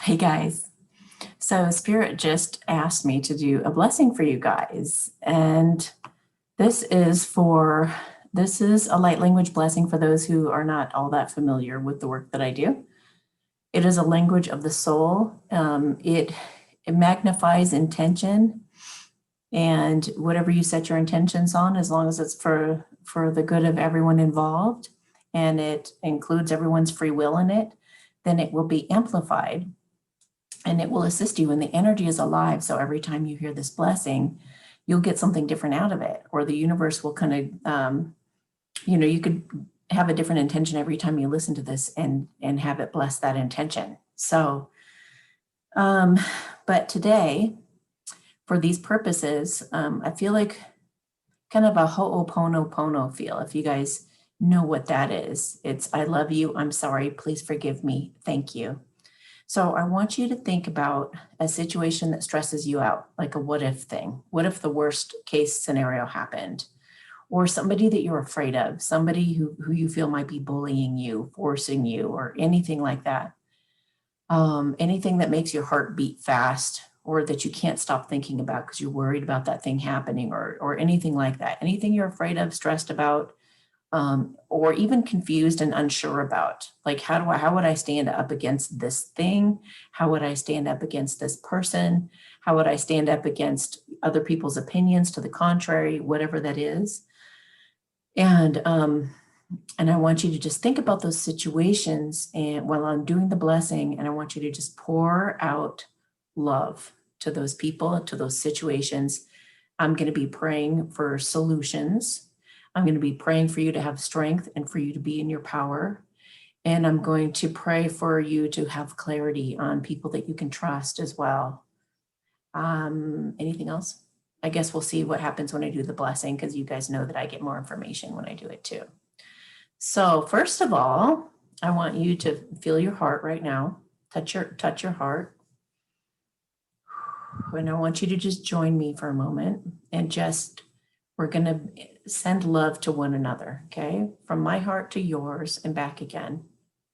Hey guys. So Spirit just asked me to do a blessing for you guys. And this is a light language blessing for those who are not all that familiar with the work that I do. It is a language of the soul. It magnifies intention, and whatever you set your intentions on, as long as it's for the good of everyone involved, and it includes everyone's free will in it, then it will be amplified. And it will assist you, and the energy is alive. So every time you hear this blessing, you'll get something different out of it, or the universe will kind of, you could have a different intention every time you listen to this and have it bless that intention. So, but today, for these purposes, I feel like kind of a ho'oponopono feel. If you guys know what that is, it's I love you, I'm sorry, please forgive me, thank you. So I want you to think about a situation that stresses you out, like a what if thing. What if the worst case scenario happened? Or somebody that you're afraid of, somebody who you feel might be bullying you, forcing you, or anything like that. Anything that makes your heart beat fast, or that you can't stop thinking about because you're worried about that thing happening, or anything like that. Anything you're afraid of, stressed about, or even confused and unsure about, like how would I stand up against this thing? How would I stand up against this person? How would I stand up against other people's opinions to the contrary, whatever that is? And I want you to just think about those situations, and while I'm doing the blessing, and I want you to just pour out love to those people, to those situations. I'm going to be praying for solutions. I'm going to be praying for you to have strength and for you to be in your power. And I'm going to pray for you to have clarity on people that you can trust as well. Anything else? I guess we'll see what happens when I do the blessing, because you guys know that I get more information when I do it too. So first of all, I want you to feel your heart right now. Touch your heart. And I want you to just join me for a moment, and we're going to send love to one another, okay? From my heart to yours and back again,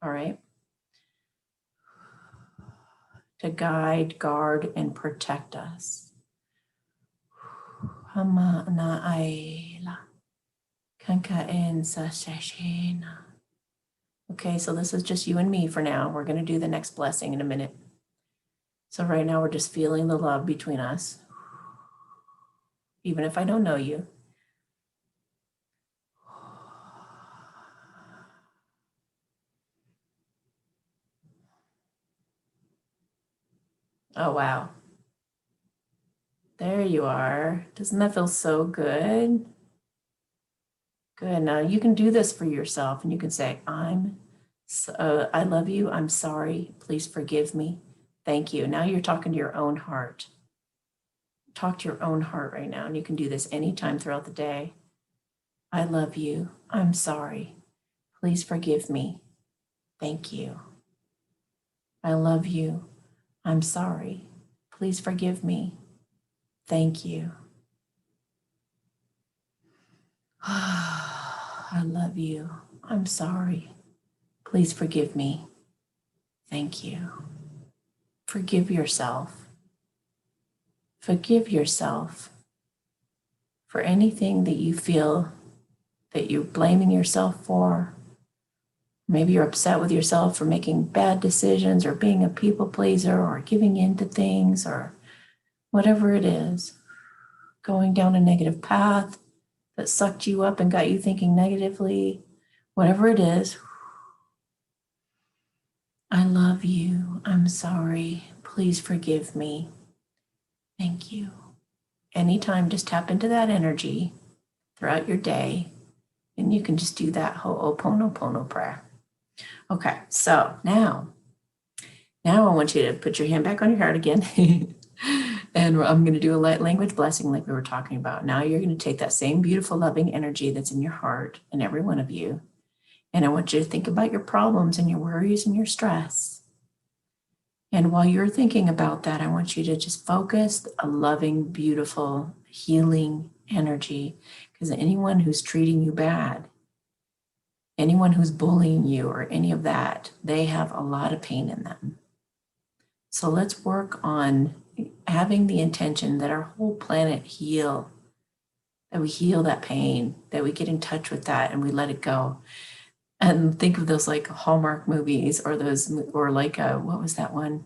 all right? To guide, guard, and protect us. Okay, so this is just you and me for now. We're going to do the next blessing in a minute. So right now we're just feeling the love between us, even if I don't know you. Oh, wow. There you are. Doesn't that feel so good? Good. Now you can do this for yourself, and you can say, I love you. I'm sorry. Please forgive me. Thank you. Now you're talking to your own heart. Talk to your own heart right now, and you can do this anytime throughout the day. I love you. I'm sorry. Please forgive me. Thank you. I love you. I'm sorry. Please forgive me. Thank you. I love you. I'm sorry. Please forgive me. Thank you. Forgive yourself. Forgive yourself for anything that you feel that you're blaming yourself for. Maybe you're upset with yourself for making bad decisions, or being a people pleaser, or giving in to things, or whatever it is, going down a negative path that sucked you up and got you thinking negatively, whatever it is. I love you. I'm sorry. Please forgive me. Thank you. Anytime, just tap into that energy throughout your day, and you can just do that ho'oponopono prayer. Okay, so now I want you to put your hand back on your heart again. And I'm going to do a light language blessing like we were talking about. Now you're going to take that same beautiful, loving energy that's in your heart, and every one of you, and I want you to think about your problems and your worries and your stress. And while you're thinking about that, I want you to just focus a loving, beautiful, healing energy, because anyone who's treating you bad, anyone who's bullying you, or any of that, they have a lot of pain in them. So let's work on having the intention that our whole planet heal, that we heal that pain, that we get in touch with that and we let it go. And think of those like Hallmark movies or those, or like, what was that one?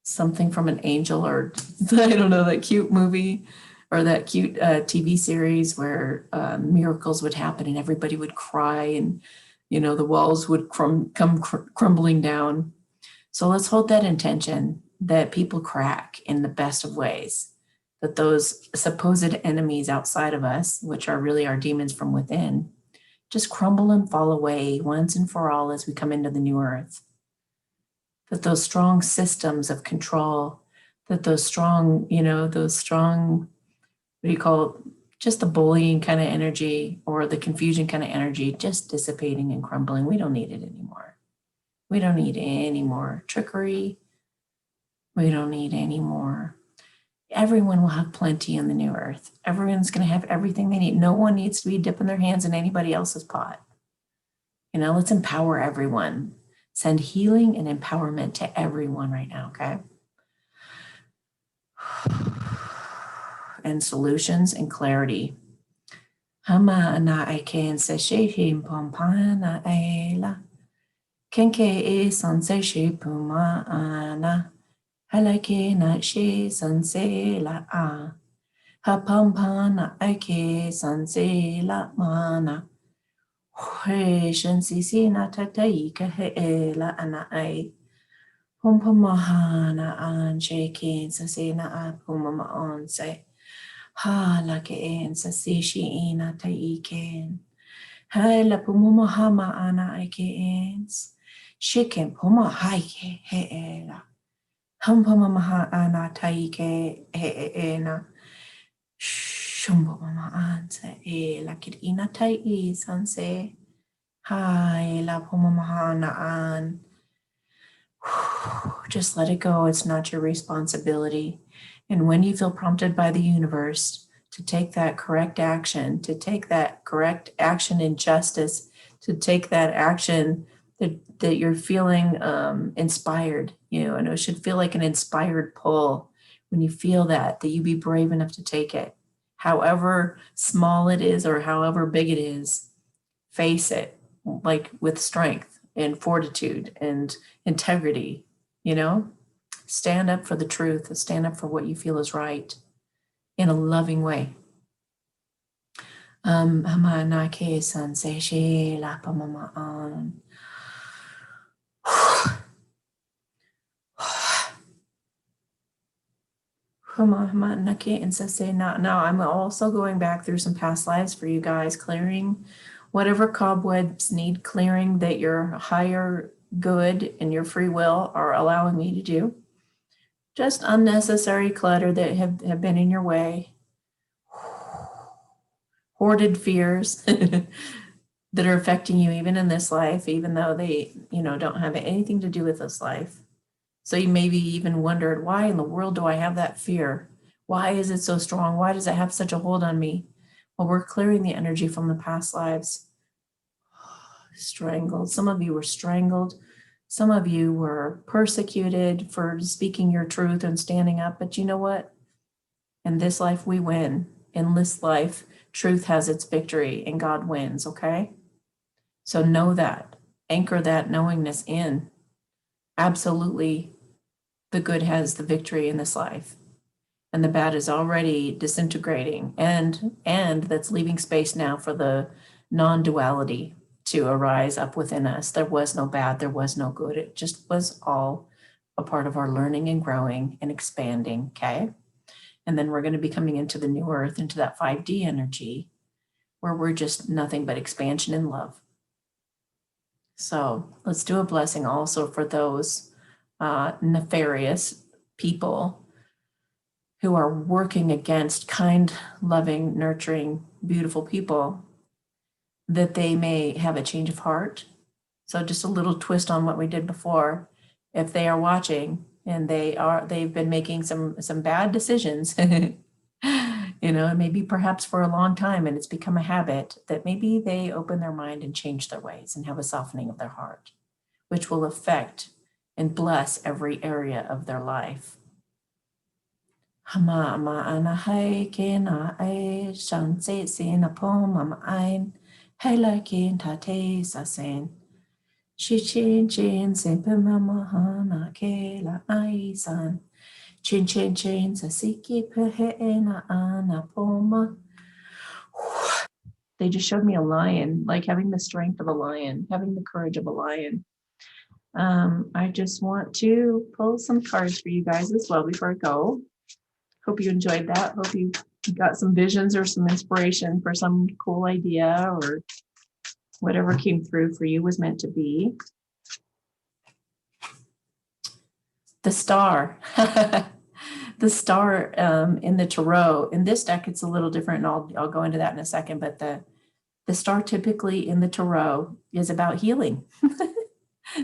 Something from an Angel, or I don't know, that cute movie or that cute TV series where miracles would happen and everybody would cry and, the walls would come crumbling down. So let's hold that intention that people crack in the best of ways, that those supposed enemies outside of us, which are really our demons from within, just crumble and fall away once and for all as we come into the new earth. That those strong systems of control, that those strong, what do you call it? Just the bullying kind of energy or the confusion kind of energy, just dissipating and crumbling. We don't need it anymore. We don't need any more trickery. We don't need any more. Everyone will have plenty in the new earth. Everyone's going to have everything they need. No one needs to be dipping their hands in anybody else's pot. Let's empower everyone. Send healing and empowerment to everyone right now, okay? And solutions and clarity. Hama na aiken se shehim pompana aela. Kenke e sanse she puma ana. Halake na she sanse la a. Hapampana aike sanse la mana. He shensi na tataika he la ana ai. Pumpamahana an shaking sasena a pumama on say. Ha la ke en sasishi ina taiken. Hai la pumamahama ana ike ens. Shiken puma haike he la. Humpamamaha ana taike he ena. Shumbama anse e la kidina tai sanse. Hai la pumamahana an. Just let it go. It's not your responsibility. And when you feel prompted by the universe to take that correct action, to take that correct action in justice, to take that action that you're feeling inspired, and it should feel like an inspired pull. When you feel that you be brave enough to take it, however small it is or however big it is, face it like with strength and fortitude and integrity, stand up for the truth, stand up for what you feel is right in a loving way. Hamanake sanse she la pamama an. Now I'm also going back through some past lives for you guys, clearing whatever cobwebs need clearing that your higher good and your free will are allowing me to do. Just unnecessary clutter that have been in your way. Hoarded fears that are affecting you even in this life, even though they, don't have anything to do with this life. So you maybe even wondered, why in the world do I have that fear? Why is it so strong? Why does it have such a hold on me? Well, we're clearing the energy from the past lives. Strangled. Some of you were strangled. Some of you were persecuted for speaking your truth and standing up. But you know what? In this life, we win. In this life, truth has its victory and God wins, okay? So know that. Anchor that knowingness in. Absolutely, the good has the victory in this life. And the bad is already disintegrating. And that's leaving space now for the non-duality to arise up within us. There was no bad, there was no good. It just was all a part of our learning and growing and expanding, okay? And then we're going to be coming into the new earth, into that 5D energy, where we're just nothing but expansion and love. So let's do a blessing also for those nefarious people who are working against kind, loving, nurturing, beautiful people, that they may have a change of heart. So just a little twist on what we did before. If they are watching and they've been making some bad decisions, maybe perhaps for a long time, and it's become a habit, that maybe they open their mind and change their ways and have a softening of their heart, which will affect and bless every area of their life. Hama ma'ana hai ke na ai shan se se na po mama ein hela ke ta te sa sen shi chin chin se pe mama hana ke la ai san chin chin chin sa siki pe he na ana poma. They just showed me a lion, like having the strength of a lion, having the courage of a lion. I just want to pull some cards for you guys as well before I go. Hope you enjoyed that. Hope you got some visions or some inspiration for some cool idea, or whatever came through for you was meant to be. The star. The star in the tarot. In this deck, it's a little different, and I'll go into that in a second, but the star typically in the tarot is about healing.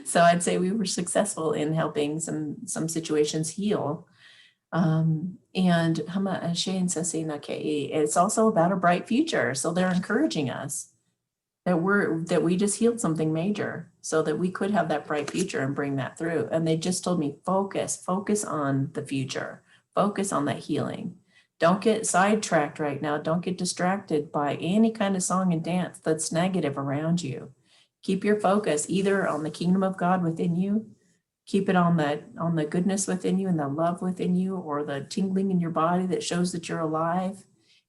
So I'd say we were successful in helping some situations heal. And it's also about a bright future. So they're encouraging us that we just healed something major so that we could have that bright future and bring that through. And they just told me, focus on the future, focus on that healing. Don't get sidetracked right now. Don't get distracted by any kind of song and dance that's negative around you. Keep your focus either on the kingdom of God within you, keep it on the goodness within you and the love within you, or the tingling in your body that shows that you're alive.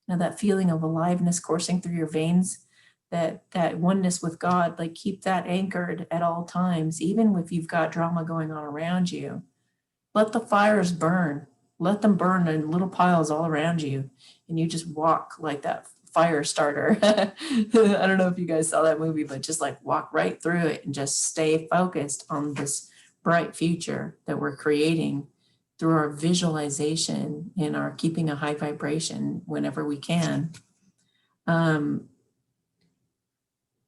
You know, that feeling of aliveness coursing through your veins, that oneness with God, like keep that anchored at all times, even if you've got drama going on around you. Let the fires burn. Let them burn in little piles all around you, and you just walk like that fire starter. I don't know if you guys saw that movie, but just like walk right through it and just stay focused on this bright future that we're creating through our visualization and our keeping a high vibration whenever we can.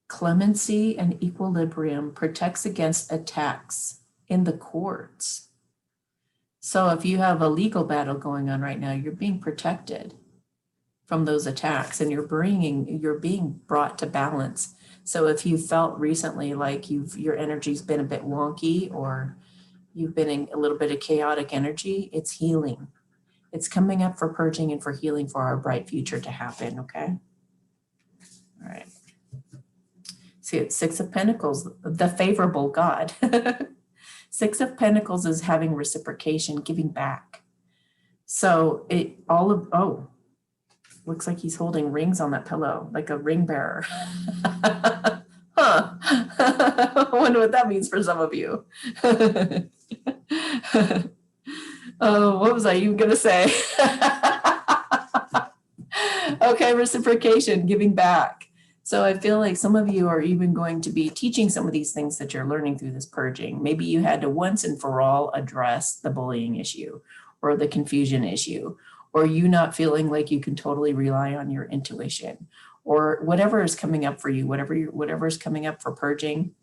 Clemency and equilibrium protects against attacks in the courts. So if you have a legal battle going on right now, you're being protected from those attacks, and you're being brought to balance. So if you felt recently like your energy's been a bit wonky, or you've been in a little bit of chaotic energy, it's healing. It's coming up for purging and for healing for our bright future to happen, okay? All right. See, it's Six of Pentacles, the favorable God. Six of Pentacles is having reciprocation, giving back. So looks like he's holding rings on that pillow, like a ring bearer. Huh. I wonder what that means for some of you. Oh, what was I even going to say? Okay, reciprocation, giving back. So I feel like some of you are even going to be teaching some of these things that you're learning through this purging. Maybe you had to once and for all address the bullying issue, or the confusion issue, or you not feeling like you can totally rely on your intuition, or whatever is coming up for you, whatever is coming up for purging.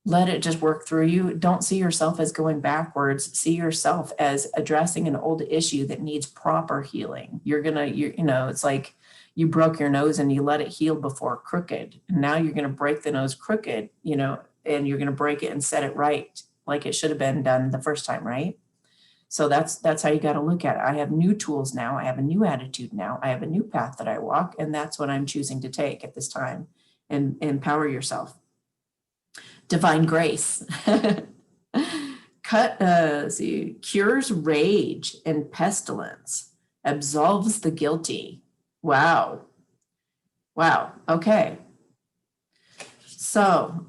Let it just work through you. Don't see yourself as going backwards. See yourself as addressing an old issue that needs proper healing. It's like you broke your nose and you let it heal before crooked. And now you're going to break the nose crooked, and you're going to break it and set it right, like it should have been done the first time, right? So that's how you got to look at it. I have new tools now. I have a new attitude now. I have a new path that I walk, and that's what I'm choosing to take at this time. And empower yourself. Divine grace. Cures rage and pestilence, absolves the guilty. Wow. Okay. So,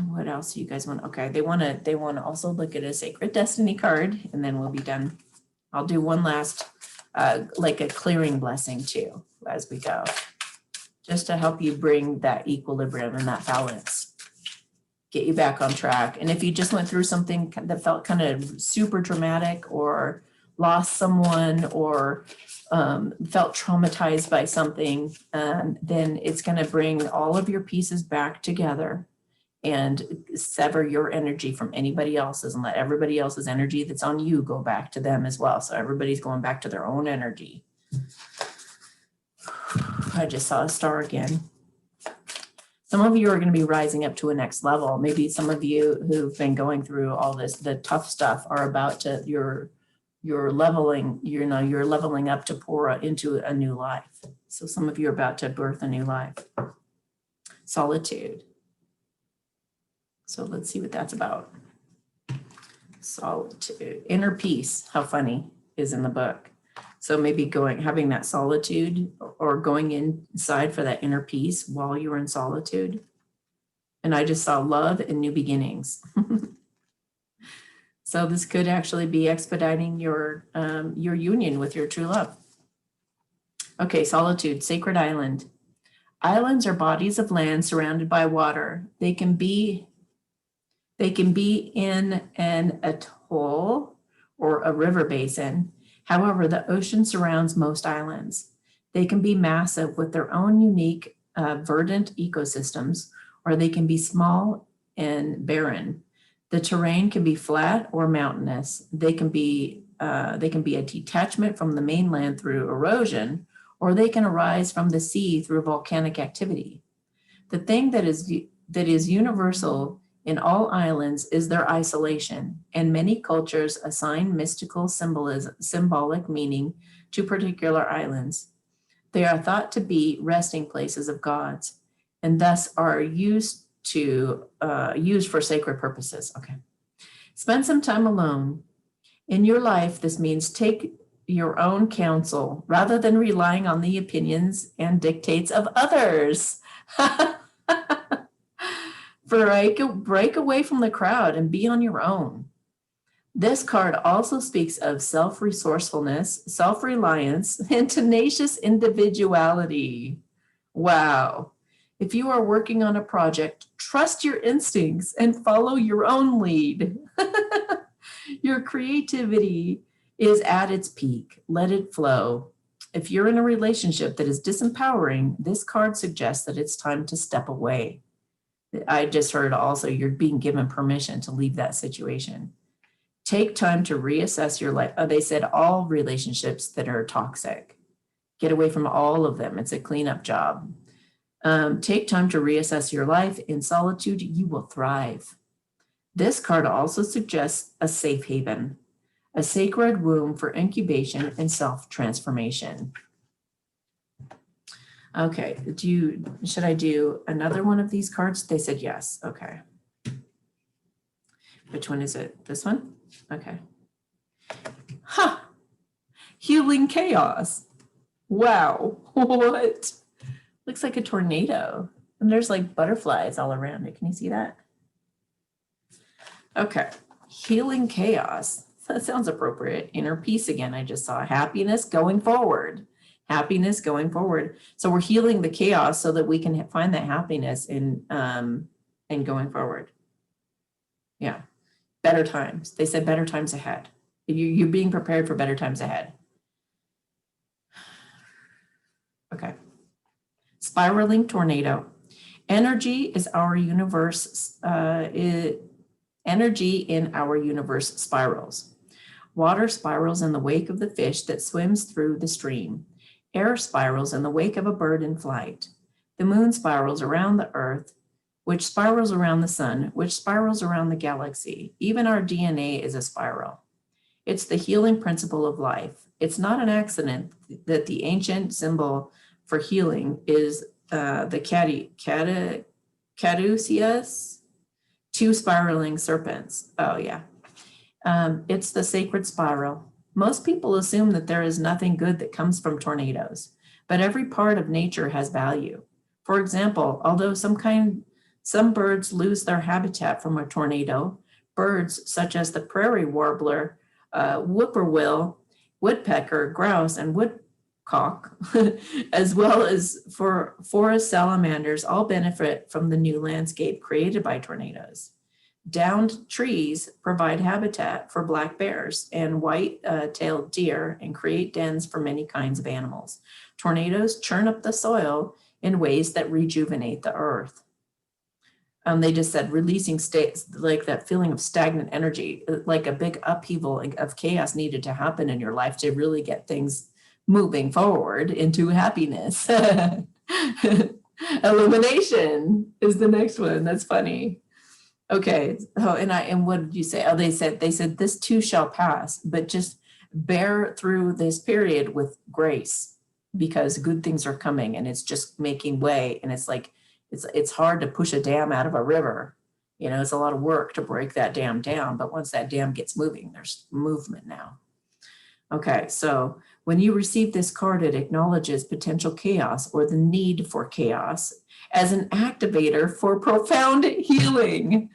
what else do you guys want? Okay, they want to also look at a sacred destiny card, and then we'll be done. I'll do one last, like a clearing blessing too, as we go, just to help you bring that equilibrium and that balance. Get you back on track. And if you just went through something that felt kind of super dramatic, or lost someone, or felt traumatized by something, then it's going to bring all of your pieces back together and sever your energy from anybody else's, and let everybody else's energy that's on you go back to them as well. So everybody's going back to their own energy. I just saw a star again. Some of you are going to be rising up to a next level. Maybe some of you who've been going through all this, the tough stuff, are about to, you're leveling, you're leveling up to pour into a new life. So some of you are about to birth a new life. Solitude. So let's see what that's about. Solitude. Inner peace, how funny, is in the book. So maybe having that solitude or going inside for that inner peace while you're in solitude. And I just saw love and new beginnings. So this could actually be expediting your union with your true love. Okay, solitude, sacred island. Islands are bodies of land surrounded by water. They can be in an atoll or a river basin. However, the ocean surrounds most islands. They can be massive with their own unique verdant ecosystems, or they can be small and barren. The terrain can be flat or mountainous. They can be a detachment from the mainland through erosion, or they can arise from the sea through volcanic activity. The thing that is universal in all islands is their isolation, and many cultures assign mystical symbolic meaning to particular islands. They are thought to be resting places of gods, and thus are used for sacred purposes. Okay. Spend some time alone. In your life, this means take your own counsel rather than relying on the opinions and dictates of others. Break away from the crowd and be on your own. This card also speaks of self-resourcefulness, self-reliance, and tenacious individuality. Wow. If you are working on a project, trust your instincts and follow your own lead. Your creativity is at its peak. Let it flow. If you're in a relationship that is disempowering, this card suggests that it's time to step away. I just heard also you're being given permission to leave that situation. Take time to reassess your life. They said all relationships that are toxic. Get away from all of them. It's a cleanup job. Take time to reassess your life. In solitude, you will thrive. This card also suggests a safe haven, a sacred womb for incubation and self-transformation. Okay, should I do another one of these cards? They said yes. Okay. Which one is it? This one? Okay. Healing chaos. Wow. What? Looks like a tornado. And there's like butterflies all around it. Can you see that? Okay. Healing chaos. That sounds appropriate. Inner peace again. I just saw happiness going forward. Happiness going forward. So we're healing the chaos so that we can find that happiness in going forward. Yeah. Better times. They said better times ahead. You're being prepared for better times ahead. Okay. Spiraling tornado. Energy is our universe. Energy in our universe spirals. Water spirals in the wake of the fish that swims through the stream. Air spirals in the wake of a bird in flight. The moon spirals around the earth, which spirals around the sun, which spirals around the galaxy. Even our DNA is a spiral. It's the healing principle of life. It's not an accident that the ancient symbol for healing is the caduceus, two spiraling serpents. Oh yeah. It's the sacred spiral. Most people assume that there is nothing good that comes from tornadoes, but every part of nature has value. For example, although some birds lose their habitat from a tornado, birds such as the prairie warbler, whippoorwill, woodpecker, grouse, and woodcock, as well as for forest salamanders, all benefit from the new landscape created by tornadoes. Downed trees provide habitat for black bears and white-tailed deer and create dens for many kinds of animals. Tornadoes churn up the soil in ways that rejuvenate the earth. They just said releasing states like that feeling of stagnant energy, like a big upheaval of chaos needed to happen in your life to really get things moving forward into happiness. Illumination is the next one. That's funny. Okay. Oh, and what did you say? Oh, they said this too shall pass, but just bear through this period with grace because good things are coming and it's just making way. And it's like, it's hard to push a dam out of a river. You know, it's a lot of work to break that dam down, but once that dam gets moving, there's movement now. Okay, so when you receive this card, it acknowledges potential chaos or the need for chaos as an activator for profound healing.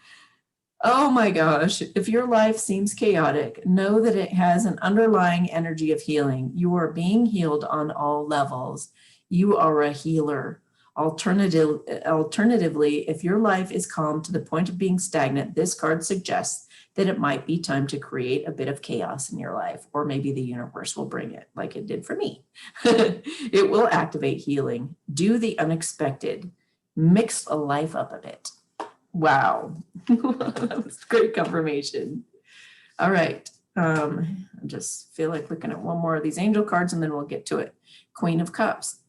Oh my gosh, if your life seems chaotic, know that it has an underlying energy of healing. You are being healed on all levels. You are a healer. Alternatively, if your life is calm to the point of being stagnant, this card suggests that it might be time to create a bit of chaos in your life, or maybe the universe will bring it like it did for me. It will activate healing. Do the unexpected. Mix a life up a bit. Wow. That was great confirmation. All right. I just feel like looking at one more of these angel cards and then we'll get to it. Queen of Cups,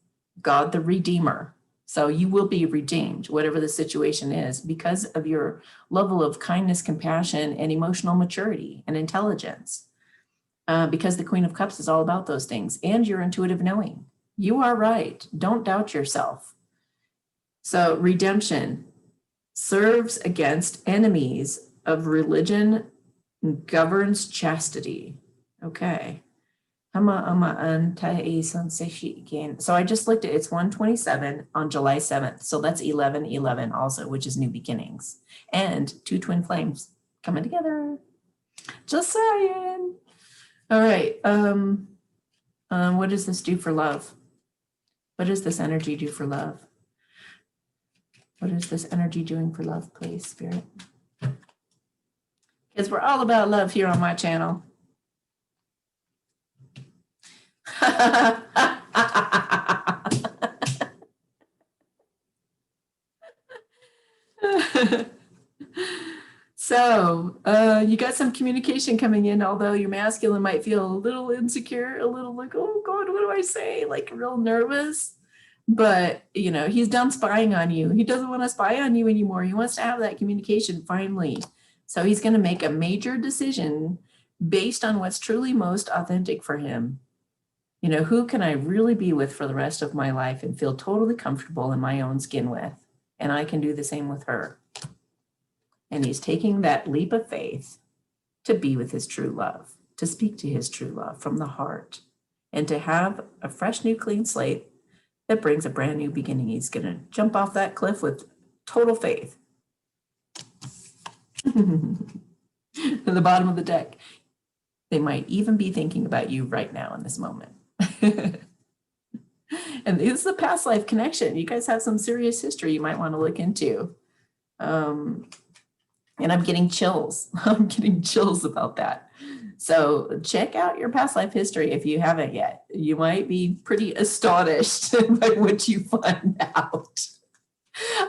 God the Redeemer. So you will be redeemed, whatever the situation is, because of your level of kindness, compassion, and emotional maturity and intelligence. Because the Queen of Cups is all about those things and your intuitive knowing. You are right. Don't doubt yourself. So redemption serves against enemies of religion, governs chastity. Okay. So I just looked at it's 127 on July 7th. So that's 11/11 also, which is new beginnings. And two twin flames coming together. Just saying. All right. What does this do for love? What does this energy do for love? What is this energy doing for love, please, Spirit? Because we're all about love here on my channel. So you got some communication coming in, although your masculine might feel a little insecure, a little like, oh God, what do I say? Like real nervous. But, you know, he's done spying on you. He doesn't want to spy on you anymore. He wants to have that communication finally. So he's going to make a major decision based on what's truly most authentic for him. You know, who can I really be with for the rest of my life and feel totally comfortable in my own skin with? And I can do the same with her. And he's taking that leap of faith to be with his true love, to speak to his true love from the heart, and to have a fresh, new, clean slate that brings a brand new beginning. He's going to jump off that cliff with total faith. At the bottom of the deck. They might even be thinking about you right now in this moment. And this is a past life connection. You guys have some serious history you might want to look into. And I'm getting chills. I'm getting chills about that. So check out your past life history if you haven't yet. You might be pretty astonished by what you find out.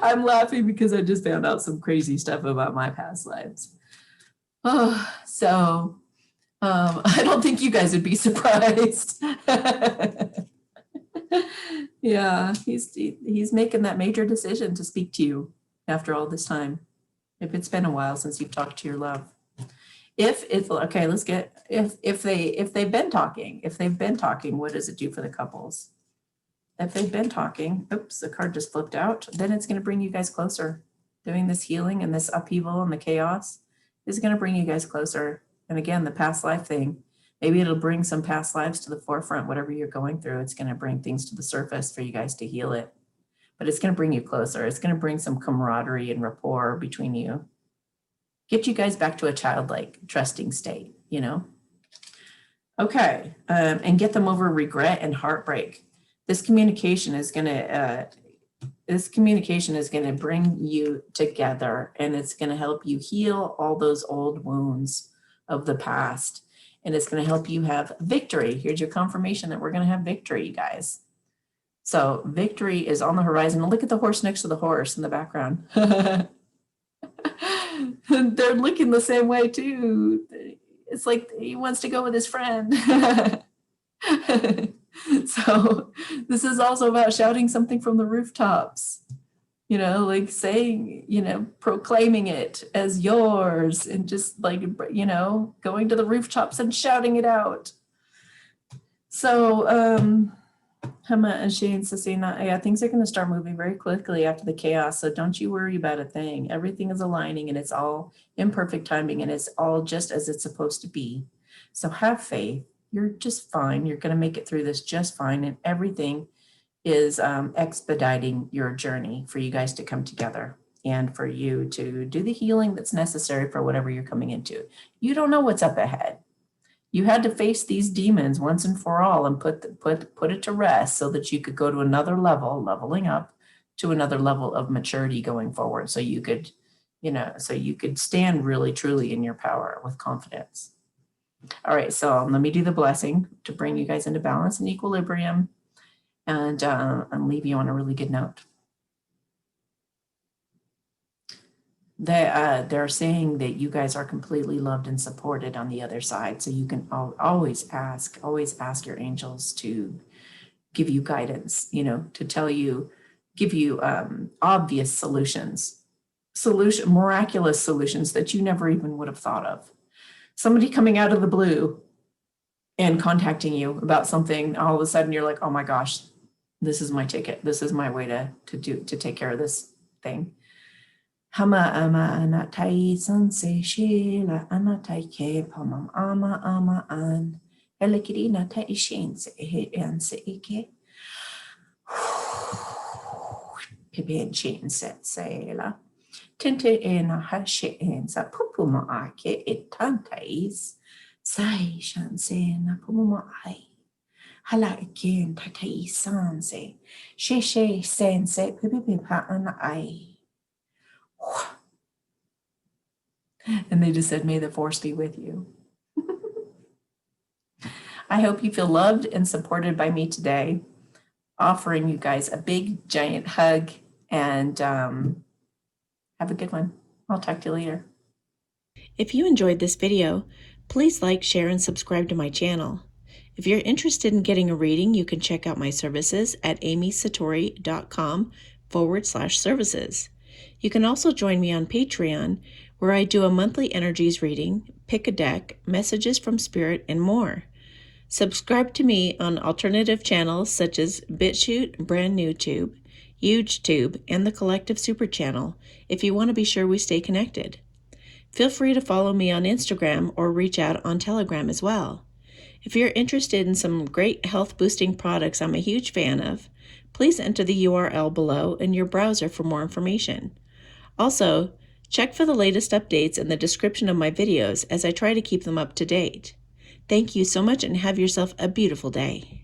I'm laughing because I just found out some crazy stuff about my past lives. Oh, so I don't think you guys would be surprised. Yeah, he's making that major decision to speak to you after all this time. If it's been a while since you've talked to your love. If they've been talking, what does it do for the couples? If they've been talking, oops, the card just flipped out, then it's going to bring you guys closer. Doing this healing and this upheaval and the chaos is going to bring you guys closer. And again, the past life thing, maybe it'll bring some past lives to the forefront, whatever you're going through. It's going to bring things to the surface for you guys to heal it. But it's going to bring you closer. It's going to bring some camaraderie and rapport between you. Get you guys back to a childlike, trusting state, you know? Okay, and get them over regret and heartbreak. This communication is going to bring you together, and it's going to help you heal all those old wounds of the past. And it's going to help you have victory. Here's your confirmation that we're going to have victory, you guys. So victory is on the horizon. Look at the horse next to the horse in the background. They're looking the same way too. It's like he wants to go with his friend. So this is also about shouting something from the rooftops, like saying, proclaiming it as yours and just like, going to the rooftops and shouting it out. So, Hema and Shane Sasina, yeah, things are going to start moving very quickly after the chaos. So don't you worry about a thing. Everything is aligning and it's all in perfect timing and it's all just as it's supposed to be. So have faith. You're just fine. You're going to make it through this just fine. And everything is expediting your journey for you guys to come together and for you to do the healing that's necessary for whatever you're coming into. You don't know what's up ahead. You had to face these demons once and for all and put it to rest so that you could go to another level, leveling up to another level of maturity going forward. So you could, stand really, truly in your power with confidence. All right, so let me do the blessing to bring you guys into balance and equilibrium and leave you on a really good note. They're saying that you guys are completely loved and supported on the other side. So you can always ask your angels to give you guidance, to tell you, give you obvious solutions, miraculous solutions that you never even would have thought of. Somebody coming out of the blue and contacting you about something, all of a sudden you're like, oh my gosh, this is my ticket. This is my way to take care of this thing. Hama ama anatai sanse shela anatai ke pamam ama an elekirina tai shense anse ike pipen shense sela tente ena hashe ensa pupuma ake etantais sai shanse na pupuma ai hala again tatai sanse she sense pipipa ana ai. And they just said, may the force be with you. I hope you feel loved and supported by me today, offering you guys a big, giant hug, and have a good one. I'll talk to you later. If you enjoyed this video, please like, share, and subscribe to my channel. If you're interested in getting a reading, you can check out my services at amysatori.com/services. You can also join me on Patreon, where I do a monthly energies reading, pick a deck, messages from spirit, and more. Subscribe to me on alternative channels such as BitChute, Brand New Tube, HugeTube, and the Collective Super Channel if you want to be sure we stay connected. Feel free to follow me on Instagram or reach out on Telegram as well. If you're interested in some great health-boosting products I'm a huge fan of, please enter the URL below in your browser for more information. Also, check for the latest updates in the description of my videos as I try to keep them up to date. Thank you so much and have yourself a beautiful day.